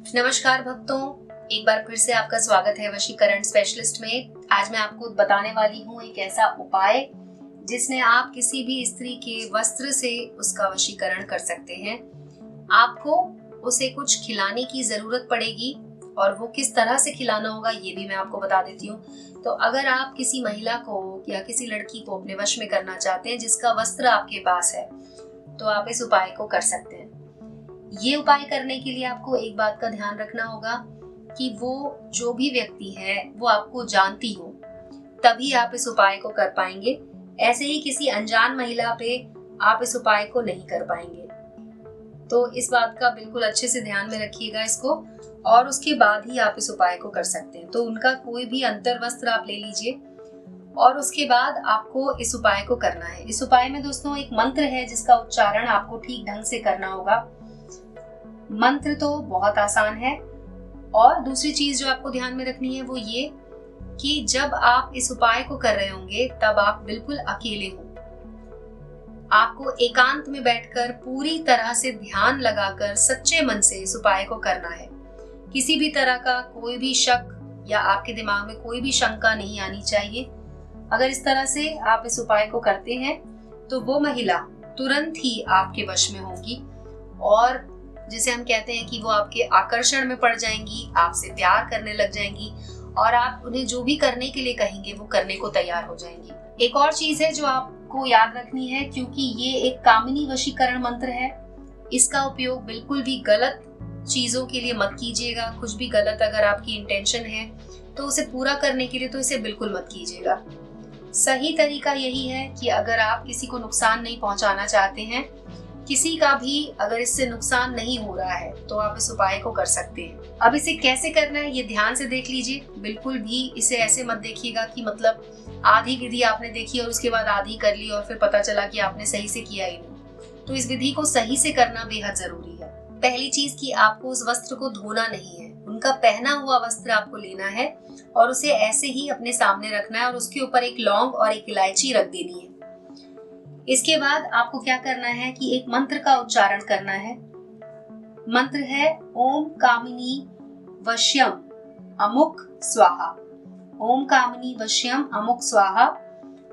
नमस्कार भक्तों, एक बार फिर से आपका स्वागत है वशीकरण स्पेशलिस्ट में। आज मैं आपको बताने वाली हूँ एक ऐसा उपाय जिसने आप किसी भी स्त्री के वस्त्र से उसका वशीकरण कर सकते हैं। आपको उसे कुछ खिलाने की जरूरत पड़ेगी और वो किस तरह से खिलाना होगा ये भी मैं आपको बता देती हूँ। तो अगर आप किसी महिला को या किसी लड़की को अपने वश में करना चाहते हैं जिसका वस्त्र आपके पास है, तो आप इस उपाय को कर सकते हैं। ये उपाय करने के लिए आपको एक बात का ध्यान रखना होगा कि वो जो भी व्यक्ति है वो आपको जानती हो, तभी आप इस उपाय को कर पाएंगे। ऐसे ही किसी अनजान महिला पे आप इस उपाय को नहीं कर पाएंगे। तो इस बात का बिल्कुल अच्छे से ध्यान में रखिएगा इसको, और उसके बाद ही आप इस उपाय को कर सकते हैं। तो उनका कोई भी अंतर वस्त्र आप ले लीजिए और उसके बाद आपको इस उपाय को करना है। इस उपाय में दोस्तों एक मंत्र है जिसका उच्चारण आपको ठीक ढंग से करना होगा। मंत्र तो बहुत आसान है, और दूसरी चीज जो आपको ध्यान में रखनी है वो ये कि जब आप इस उपाय को कर रहे होंगे तब आप बिल्कुल अकेले हो। आपको एकांत में बैठकर पूरी तरह से ध्यान लगाकर सच्चे मन से इस उपाय को करना है। किसी भी तरह का कोई भी शक या आपके दिमाग में कोई भी शंका नहीं आनी चाहिए। अगर इस तरह से आप इस उपाय को करते हैं तो वो महिला तुरंत ही आपके वश में होगी, और जिसे हम कहते हैं कि वो आपके आकर्षण में पड़ जाएंगी, आपसे प्यार करने लग जाएंगी, और आप उन्हें जो भी करने के लिए कहेंगे वो करने को तैयार हो जाएंगी। एक और चीज है जो आपको याद रखनी है, क्योंकि ये एक कामिनी वशीकरण मंत्र है, इसका उपयोग बिल्कुल भी गलत चीजों के लिए मत कीजिएगा। कुछ भी गलत अगर आपकी इंटेंशन है तो उसे पूरा करने के लिए तो इसे बिल्कुल मत कीजिएगा। सही तरीका यही है कि अगर आप किसी को नुकसान नहीं पहुंचाना चाहते हैं, किसी का भी अगर इससे नुकसान नहीं हो रहा है, तो आप इस उपाय को कर सकते हैं। अब इसे कैसे करना है ये ध्यान से देख लीजिए। बिल्कुल भी इसे ऐसे मत देखिएगा कि मतलब आधी विधि आपने देखी और उसके बाद आधी कर ली और फिर पता चला कि आपने सही से किया ही नहीं। तो इस विधि को सही से करना बेहद जरूरी है। पहली चीज कि आपको उस वस्त्र को धोना नहीं है, उनका पहना हुआ वस्त्र आपको लेना है और उसे ऐसे ही अपने सामने रखना है और उसके ऊपर एक लौंग और एक इलायची रख देनी है। इसके बाद आपको क्या करना है कि एक मंत्र का उच्चारण करना है। मंत्र है ओम कामिनी वश्यम अमुक स्वाहा। ओम कामिनी वश्यम अमुक स्वाहा।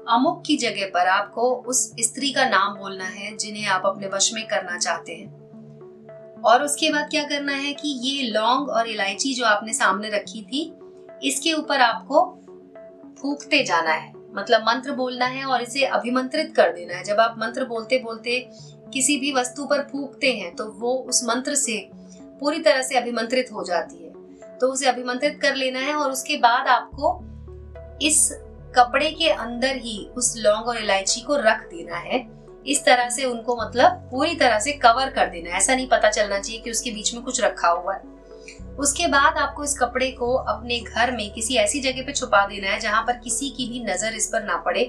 अमुक की जगह पर आपको उस स्त्री का नाम बोलना है जिन्हें आप अपने वश में करना चाहते हैं। और उसके बाद क्या करना है कि ये लौंग और इलायची जो आपने सामने रखी थी, इसके ऊपर आपको फूंकते जाना है। मतलब मंत्र बोलना है और इसे अभिमंत्रित कर देना है। जब आप मंत्र बोलते बोलते किसी भी वस्तु पर फूंकते हैं तो वो उस मंत्र से पूरी तरह से अभिमंत्रित हो जाती है। तो उसे अभिमंत्रित कर लेना है और उसके बाद आपको इस कपड़े के अंदर ही उस लौंग और इलायची को रख देना है। इस तरह से उनको मतलब पूरी तरह से कवर कर देना है। ऐसा नहीं पता चलना चाहिए कि उसके बीच में कुछ रखा हुआ है। उसके बाद आपको इस कपड़े को अपने घर में किसी ऐसी जगह पे छुपा देना है जहां पर किसी की भी नजर इस पर ना पड़े,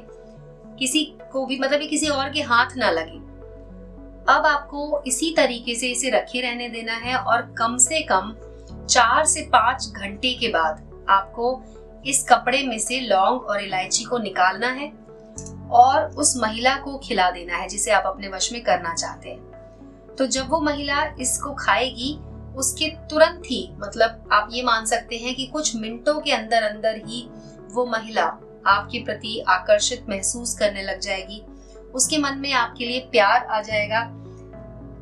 किसी को भी मतलब किसी और के हाथ ना लगे। अब आपको इसी तरीके से इसे रखे रहने देना है और कम से कम 4 से 5 घंटे के बाद आपको इस कपड़े में से लौंग और इलायची को निकालना है और उस महिला को खिला देना है जिसे आप अपने वश में करना चाहते हैं। तो जब वो महिला इसको खाएगी उसके तुरंत ही मतलब आप ये मान सकते हैं कि कुछ मिनटों के अंदर अंदर ही वो महिला आपके प्रति आकर्षित महसूस करने लग जाएगी। उसके मन में आपके लिए प्यार आ जाएगा।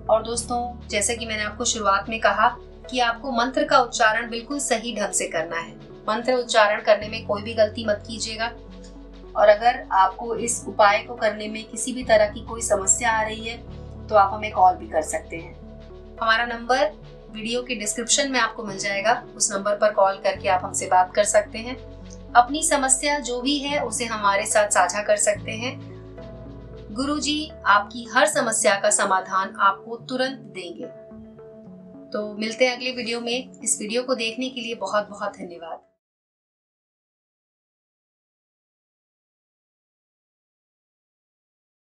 और दोस्तों, जैसे कि मैंने आपको शुरुआत में कहा कि आपको मंत्र का उच्चारण बिल्कुल सही ढंग से करना है। मंत्र उच्चारण करने में कोई भी गलती मत कीजिएगा। और अगर आपको इस उपाय को करने में किसी भी तरह की कोई समस्या आ रही है तो आप हमें कॉल भी कर सकते हैं। हमारा नंबर वीडियो के डिस्क्रिप्शन में आपको मिल जाएगा। उस नंबर पर कॉल करके आप हमसे बात कर सकते हैं। अपनी समस्या जो भी है उसे हमारे साथ साझा कर सकते हैं। गुरुजी आपकी हर समस्या का समाधान आपको तुरंत देंगे। तो मिलते हैं अगले वीडियो में। इस वीडियो को देखने के लिए बहुत बहुत धन्यवाद।